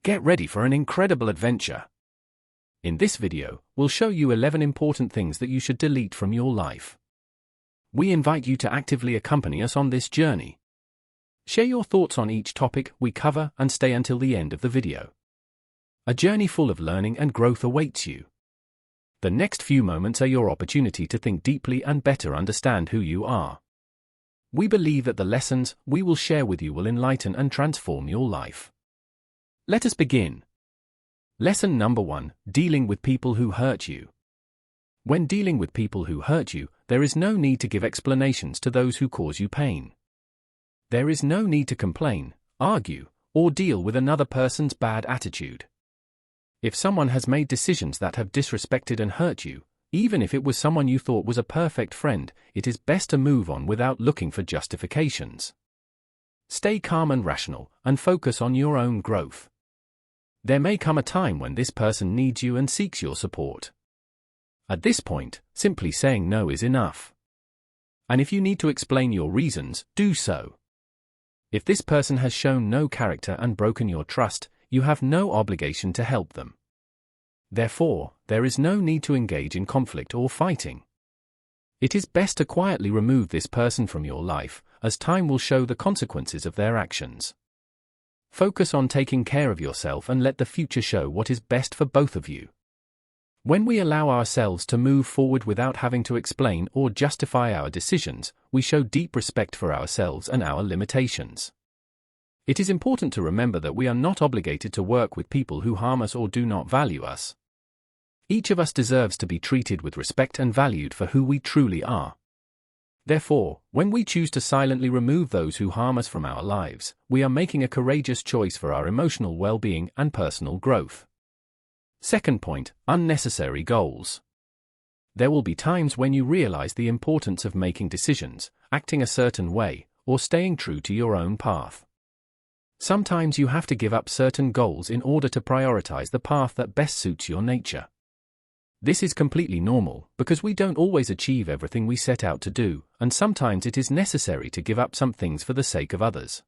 Get ready for an incredible adventure. In this video, we'll show you 11 important things that you should delete from your life. We invite you to actively accompany us on this journey. Share your thoughts on each topic we cover and stay until the end of the video. A journey full of learning and growth awaits you. The next few moments are your opportunity to think deeply and better understand who you are. We believe that the lessons we will share with you will enlighten and transform your life. Let us begin. Lesson number 1: Dealing with people who hurt you. When dealing with people who hurt you, there is no need to give explanations to those who cause you pain. There is no need to complain, argue, or deal with another person's bad attitude. If someone has made decisions that have disrespected and hurt you, even if it was someone you thought was a perfect friend, it is best to move on without looking for justifications. Stay calm and rational, and focus on your own growth. There may come a time when this person needs you and seeks your support. At this point, simply saying no is enough. And if you need to explain your reasons, do so. If this person has shown no character and broken your trust, you have no obligation to help them. Therefore, there is no need to engage in conflict or fighting. It is best to quietly remove this person from your life, as time will show the consequences of their actions. Focus on taking care of yourself and let the future show what is best for both of you. When we allow ourselves to move forward without having to explain or justify our decisions, we show deep respect for ourselves and our limitations. It is important to remember that we are not obligated to work with people who harm us or do not value us. Each of us deserves to be treated with respect and valued for who we truly are. Therefore, when we choose to silently remove those who harm us from our lives, we are making a courageous choice for our emotional well-being and personal growth. Second point: unnecessary goals. There will be times when you realize the importance of making decisions, acting a certain way, or staying true to your own path. Sometimes you have to give up certain goals in order to prioritize the path that best suits your nature. This is completely normal, because we don't always achieve everything we set out to do, and sometimes it is necessary to give up some things for the sake of others.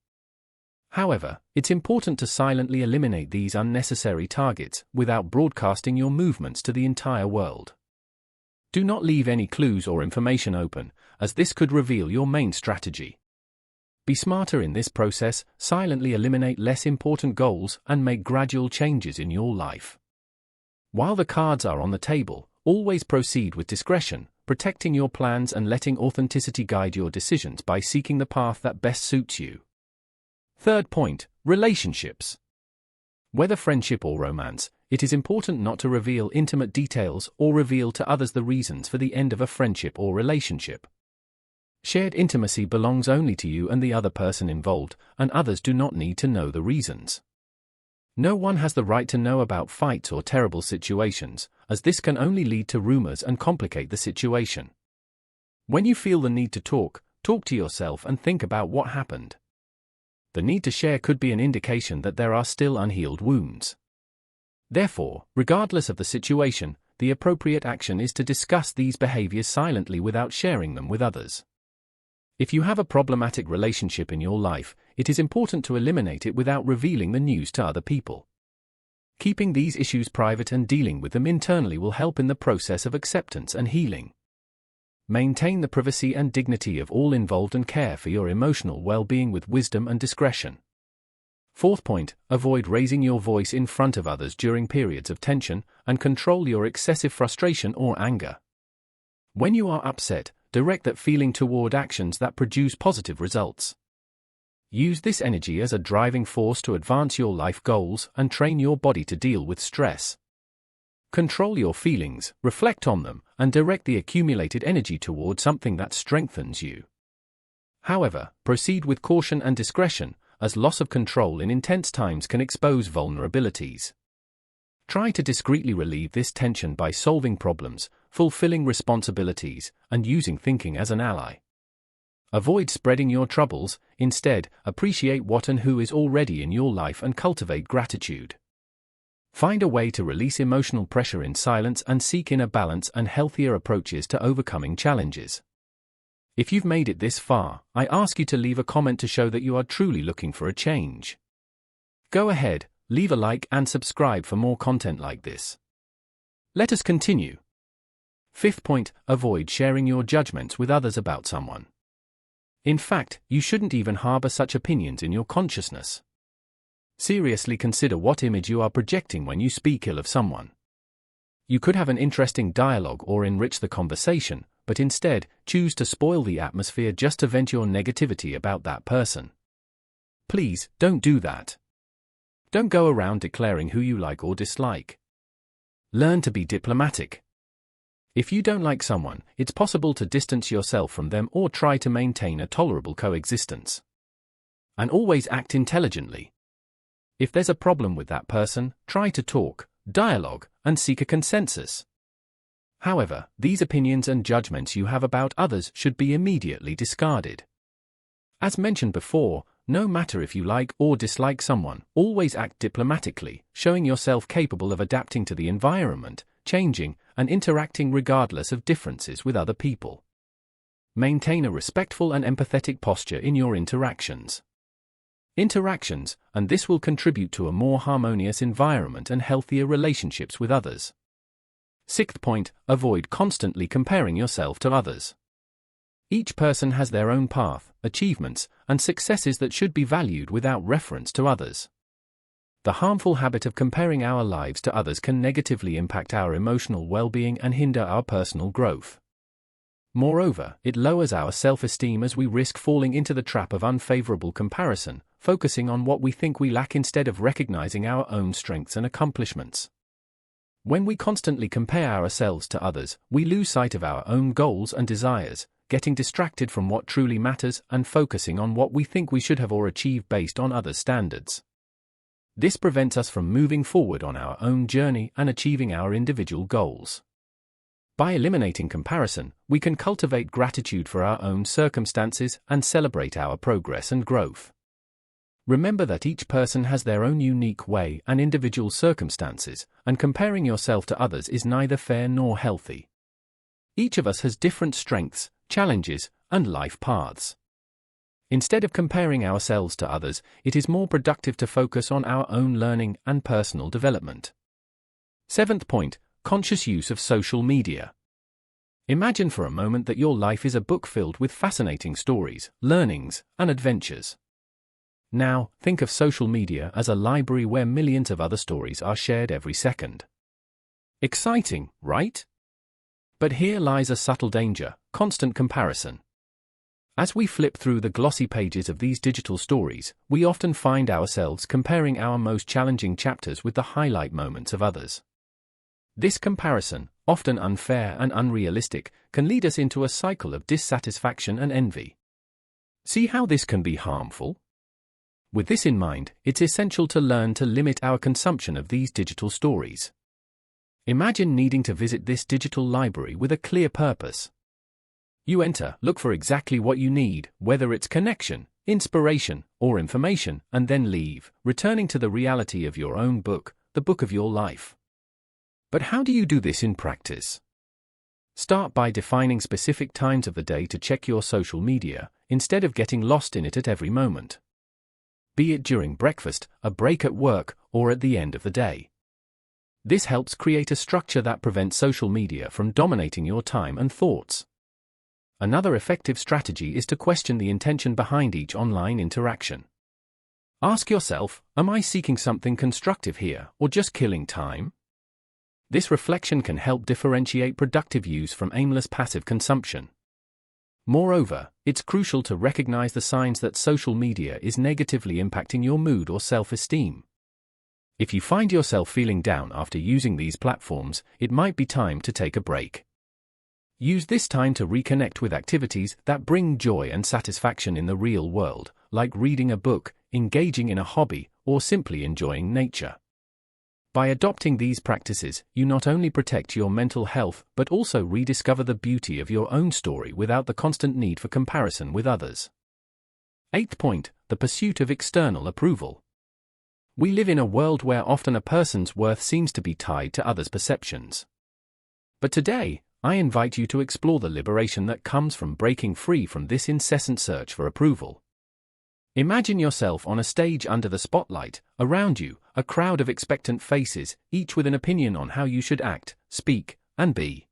However, it's important to silently eliminate these unnecessary targets without broadcasting your movements to the entire world. Do not leave any clues or information open, as this could reveal your main strategy. Be smarter in this process, silently eliminate less important goals, and make gradual changes in your life. While the cards are on the table, always proceed with discretion, protecting your plans and letting authenticity guide your decisions by seeking the path that best suits you. Third point: relationships. Whether friendship or romance, it is important not to reveal intimate details or reveal to others the reasons for the end of a friendship or relationship. Shared intimacy belongs only to you and the other person involved, and others do not need to know the reasons. No one has the right to know about fights or terrible situations, as this can only lead to rumors and complicate the situation. When you feel the need to talk to yourself and think about what happened. The need to share could be an indication that there are still unhealed wounds. Therefore, regardless of the situation, the appropriate action is to discuss these behaviors silently without sharing them with others. If you have a problematic relationship in your life, it is important to eliminate it without revealing the news to other people. Keeping these issues private and dealing with them internally will help in the process of acceptance and healing. Maintain the privacy and dignity of all involved and care for your emotional well-being with wisdom and discretion. Fourth point: avoid raising your voice in front of others during periods of tension, and control your excessive frustration or anger. When you are upset, direct that feeling toward actions that produce positive results. Use this energy as a driving force to advance your life goals and train your body to deal with stress. Control your feelings, reflect on them, and direct the accumulated energy toward something that strengthens you. However, proceed with caution and discretion, as loss of control in intense times can expose vulnerabilities. Try to discreetly relieve this tension by solving problems, fulfilling responsibilities, and using thinking as an ally. Avoid spreading your troubles, instead, appreciate what and who is already in your life and cultivate gratitude. Find a way to release emotional pressure in silence and seek inner balance and healthier approaches to overcoming challenges. If you've made it this far, I ask you to leave a comment to show that you are truly looking for a change. Go ahead, leave a like and subscribe for more content like this. Let us continue. Fifth point, avoid sharing your judgments with others about someone. In fact, you shouldn't even harbor such opinions in your consciousness. Seriously consider what image you are projecting when you speak ill of someone. You could have an interesting dialogue or enrich the conversation, but instead, choose to spoil the atmosphere just to vent your negativity about that person. Please, don't do that. Don't go around declaring who you like or dislike. Learn to be diplomatic. If you don't like someone, it's possible to distance yourself from them or try to maintain a tolerable coexistence. And always act intelligently. If there's a problem with that person, try to talk, dialogue, and seek a consensus. However, these opinions and judgments you have about others should be immediately discarded. As mentioned before, no matter if you like or dislike someone, always act diplomatically, showing yourself capable of adapting to the environment, changing, and interacting regardless of differences with other people. Maintain a respectful and empathetic posture in your interactions. And this will contribute to a more harmonious environment and healthier relationships with others. Sixth point, avoid constantly comparing yourself to others. Each person has their own path, achievements, and successes that should be valued without reference to others. The harmful habit of comparing our lives to others can negatively impact our emotional well-being and hinder our personal growth. Moreover, it lowers our self-esteem as we risk falling into the trap of unfavorable comparison, focusing on what we think we lack instead of recognizing our own strengths and accomplishments. When we constantly compare ourselves to others, we lose sight of our own goals and desires, getting distracted from what truly matters and focusing on what we think we should have or achieve based on others' standards. This prevents us from moving forward on our own journey and achieving our individual goals. By eliminating comparison, we can cultivate gratitude for our own circumstances and celebrate our progress and growth. Remember that each person has their own unique way and individual circumstances, and comparing yourself to others is neither fair nor healthy. Each of us has different strengths, challenges, and life paths. Instead of comparing ourselves to others, it is more productive to focus on our own learning and personal development. Seventh point, conscious use of social media. Imagine for a moment that your life is a book filled with fascinating stories, learnings, and adventures. Now, think of social media as a library where millions of other stories are shared every second. Exciting, right? But here lies a subtle danger: constant comparison. As we flip through the glossy pages of these digital stories, we often find ourselves comparing our most challenging chapters with the highlight moments of others. This comparison, often unfair and unrealistic, can lead us into a cycle of dissatisfaction and envy. See how this can be harmful? With this in mind, it's essential to learn to limit our consumption of these digital stories. Imagine needing to visit this digital library with a clear purpose. You enter, look for exactly what you need, whether it's connection, inspiration, or information, and then leave, returning to the reality of your own book, the book of your life. But how do you do this in practice? Start by defining specific times of the day to check your social media, instead of getting lost in it at every moment. Be it during breakfast, a break at work, or at the end of the day. This helps create a structure that prevents social media from dominating your time and thoughts. Another effective strategy is to question the intention behind each online interaction. Ask yourself, am I seeking something constructive here, or just killing time? This reflection can help differentiate productive use from aimless passive consumption. Moreover, it's crucial to recognize the signs that social media is negatively impacting your mood or self-esteem. If you find yourself feeling down after using these platforms, it might be time to take a break. Use this time to reconnect with activities that bring joy and satisfaction in the real world, like reading a book, engaging in a hobby, or simply enjoying nature. By adopting these practices, you not only protect your mental health but also rediscover the beauty of your own story without the constant need for comparison with others. Eighth point, the pursuit of external approval. We live in a world where often a person's worth seems to be tied to others' perceptions. But today, I invite you to explore the liberation that comes from breaking free from this incessant search for approval. Imagine yourself on a stage under the spotlight. Around you, a crowd of expectant faces, each with an opinion on how you should act, speak, and be.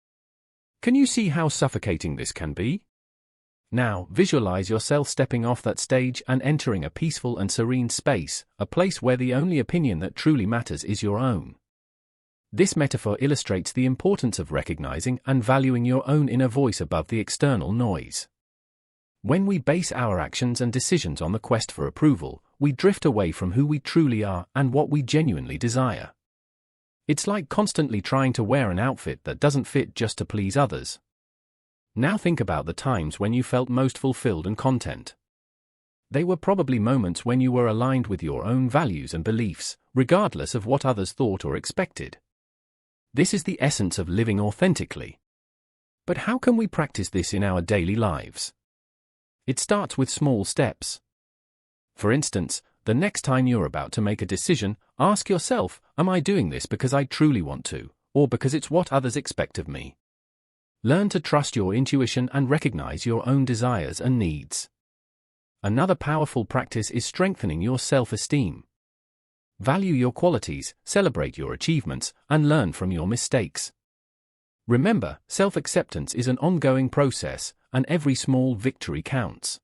Can you see how suffocating this can be? Now, visualize yourself stepping off that stage and entering a peaceful and serene space, a place where the only opinion that truly matters is your own. This metaphor illustrates the importance of recognizing and valuing your own inner voice above the external noise. When we base our actions and decisions on the quest for approval, we drift away from who we truly are and what we genuinely desire. It's like constantly trying to wear an outfit that doesn't fit just to please others. Now think about the times when you felt most fulfilled and content. They were probably moments when you were aligned with your own values and beliefs, regardless of what others thought or expected. This is the essence of living authentically. But how can we practice this in our daily lives? It starts with small steps. For instance, the next time you're about to make a decision, ask yourself, am I doing this because I truly want to, or because it's what others expect of me? Learn to trust your intuition and recognize your own desires and needs. Another powerful practice is strengthening your self-esteem. Value your qualities, celebrate your achievements, and learn from your mistakes. Remember, self-acceptance is an ongoing process, and every small victory counts.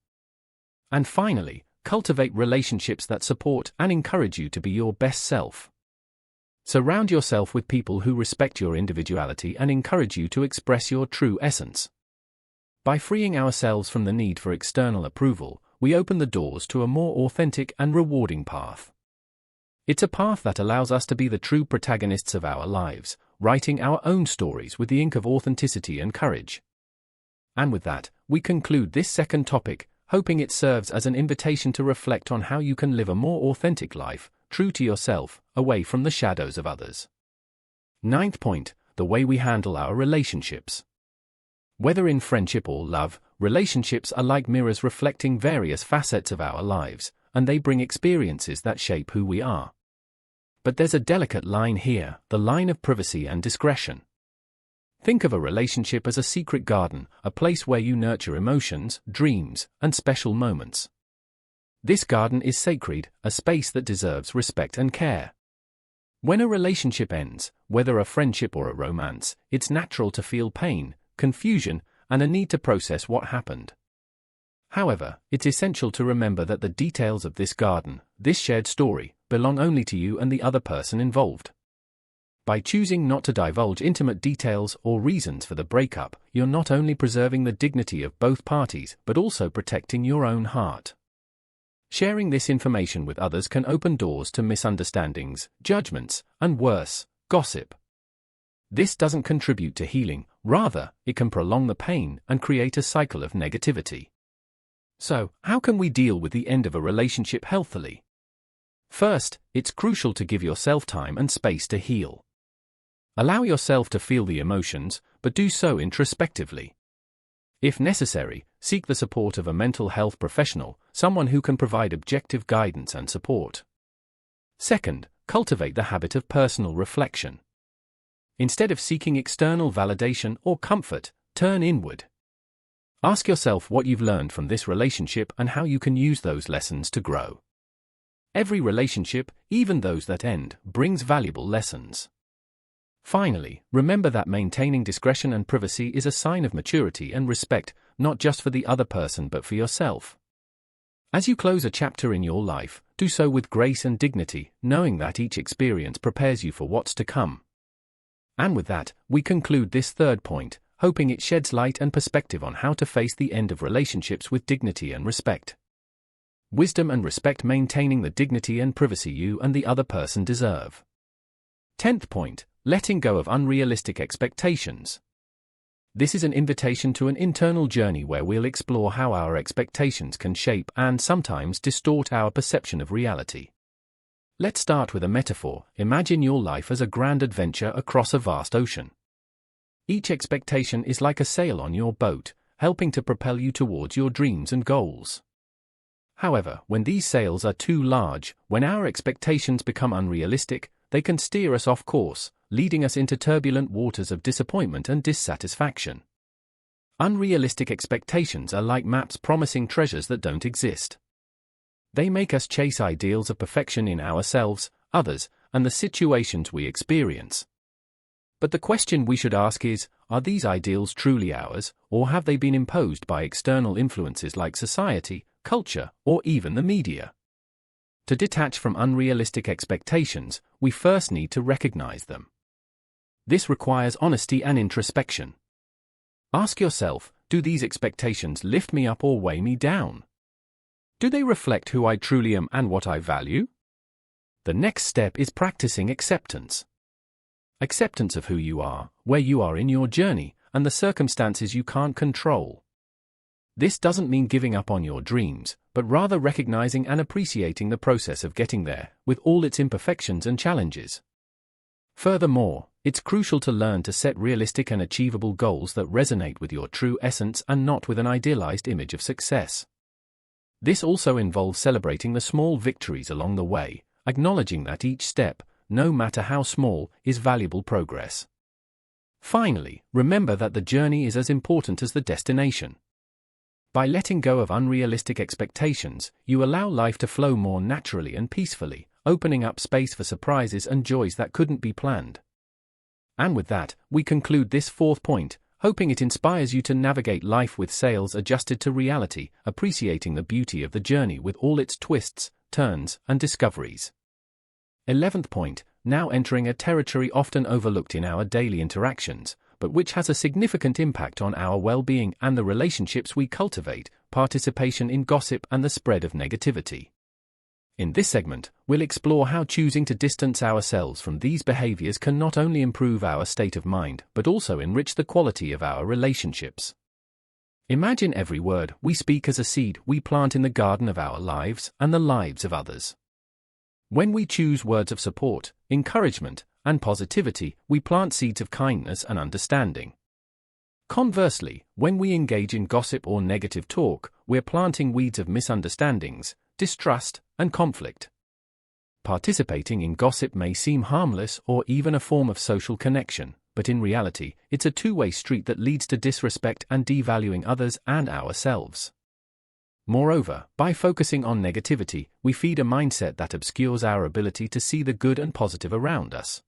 And finally, cultivate relationships that support and encourage you to be your best self. Surround yourself with people who respect your individuality and encourage you to express your true essence. By freeing ourselves from the need for external approval, we open the doors to a more authentic and rewarding path. It's a path that allows us to be the true protagonists of our lives, writing our own stories with the ink of authenticity and courage. And with that, we conclude this second topic, hoping it serves as an invitation to reflect on how you can live a more authentic life, true to yourself, away from the shadows of others. Ninth point, the way we handle our relationships. Whether in friendship or love, relationships are like mirrors reflecting various facets of our lives, and they bring experiences that shape who we are. But there's a delicate line here, the line of privacy and discretion. Think of a relationship as a secret garden, a place where you nurture emotions, dreams, and special moments. This garden is sacred, a space that deserves respect and care. When a relationship ends, whether a friendship or a romance, it's natural to feel pain, confusion, and a need to process what happened. However, it's essential to remember that the details of this garden, this shared story, belong only to you and the other person involved. By choosing not to divulge intimate details or reasons for the breakup, you're not only preserving the dignity of both parties but also protecting your own heart. Sharing this information with others can open doors to misunderstandings, judgments, and worse, gossip. This doesn't contribute to healing, rather, it can prolong the pain and create a cycle of negativity. So, how can we deal with the end of a relationship healthily? First, it's crucial to give yourself time and space to heal. Allow yourself to feel the emotions, but do so introspectively. If necessary, seek the support of a mental health professional, someone who can provide objective guidance and support. Second, cultivate the habit of personal reflection. Instead of seeking external validation or comfort, turn inward. Ask yourself what you've learned from this relationship and how you can use those lessons to grow. Every relationship, even those that end, brings valuable lessons. Finally, remember that maintaining discretion and privacy is a sign of maturity and respect, not just for the other person but for yourself. As you close a chapter in your life, do so with grace and dignity, knowing that each experience prepares you for what's to come. And with that, we conclude this third point, hoping it sheds light and perspective on how to face the end of relationships with dignity and respect. Wisdom and respect, maintaining the dignity and privacy you and the other person deserve. 10th point, letting go of unrealistic expectations. This is an invitation to an internal journey where we'll explore how our expectations can shape and sometimes distort our perception of reality. Let's start with a metaphor. Imagine your life as a grand adventure across a vast ocean. Each expectation is like a sail on your boat, helping to propel you towards your dreams and goals. However, when these sails are too large, when our expectations become unrealistic, they can steer us off course, leading us into turbulent waters of disappointment and dissatisfaction. Unrealistic expectations are like maps promising treasures that don't exist. They make us chase ideals of perfection in ourselves, others, and the situations we experience. But the question we should ask is, are these ideals truly ours, or have they been imposed by external influences like society, culture, or even the media? To detach from unrealistic expectations, we first need to recognize them. This requires honesty and introspection. Ask yourself, do these expectations lift me up or weigh me down? Do they reflect who I truly am and what I value? The next step is practicing acceptance. Acceptance of who you are, where you are in your journey, and the circumstances you can't control. This doesn't mean giving up on your dreams, but rather recognizing and appreciating the process of getting there, with all its imperfections and challenges. Furthermore, it's crucial to learn to set realistic and achievable goals that resonate with your true essence and not with an idealized image of success. This also involves celebrating the small victories along the way, acknowledging that each step, no matter how small, is valuable progress. Finally, remember that the journey is as important as the destination. By letting go of unrealistic expectations, you allow life to flow more naturally and peacefully, opening up space for surprises and joys that couldn't be planned. And with that, we conclude this fourth point, hoping it inspires you to navigate life with sails adjusted to reality, appreciating the beauty of the journey with all its twists, turns, and discoveries. 11th point, now entering a territory often overlooked in our daily interactions, but which has a significant impact on our well-being and the relationships we cultivate, participation in gossip and the spread of negativity. In this segment, we'll explore how choosing to distance ourselves from these behaviors can not only improve our state of mind, but also enrich the quality of our relationships. Imagine every word we speak as a seed we plant in the garden of our lives and the lives of others. When we choose words of support, encouragement, and positivity, we plant seeds of kindness and understanding. Conversely, when we engage in gossip or negative talk, we're planting weeds of misunderstandings, distrust, and conflict. Participating in gossip may seem harmless or even a form of social connection, but in reality, it's a two-way street that leads to disrespect and devaluing others and ourselves. Moreover, by focusing on negativity, we feed a mindset that obscures our ability to see the good and positive around us.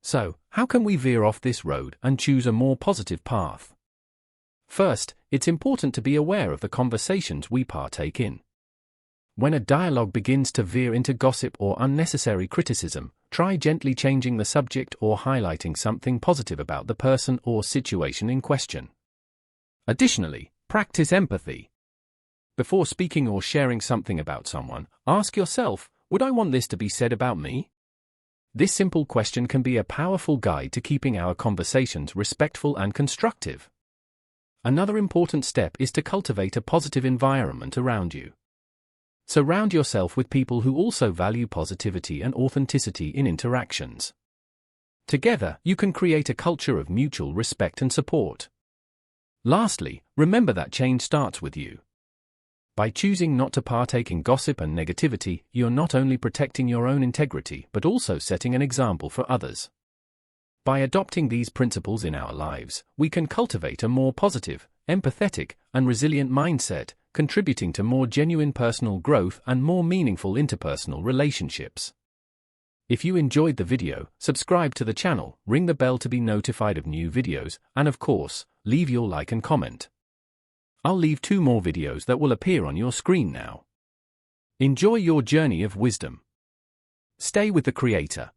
So, how can we veer off this road and choose a more positive path? First, it's important to be aware of the conversations we partake in. When a dialogue begins to veer into gossip or unnecessary criticism, try gently changing the subject or highlighting something positive about the person or situation in question. Additionally, practice empathy. Before speaking or sharing something about someone, ask yourself, would I want this to be said about me? This simple question can be a powerful guide to keeping our conversations respectful and constructive. Another important step is to cultivate a positive environment around you. Surround yourself with people who also value positivity and authenticity in interactions. Together, you can create a culture of mutual respect and support. Lastly, remember that change starts with you. By choosing not to partake in gossip and negativity, you're not only protecting your own integrity but also setting an example for others. By adopting these principles in our lives, we can cultivate a more positive, empathetic, and resilient mindset, contributing to more genuine personal growth and more meaningful interpersonal relationships. If you enjoyed the video, subscribe to the channel, ring the bell to be notified of new videos, and of course, leave your like and comment. I'll leave 2 more videos that will appear on your screen now. Enjoy your journey of wisdom. Stay with the Creator.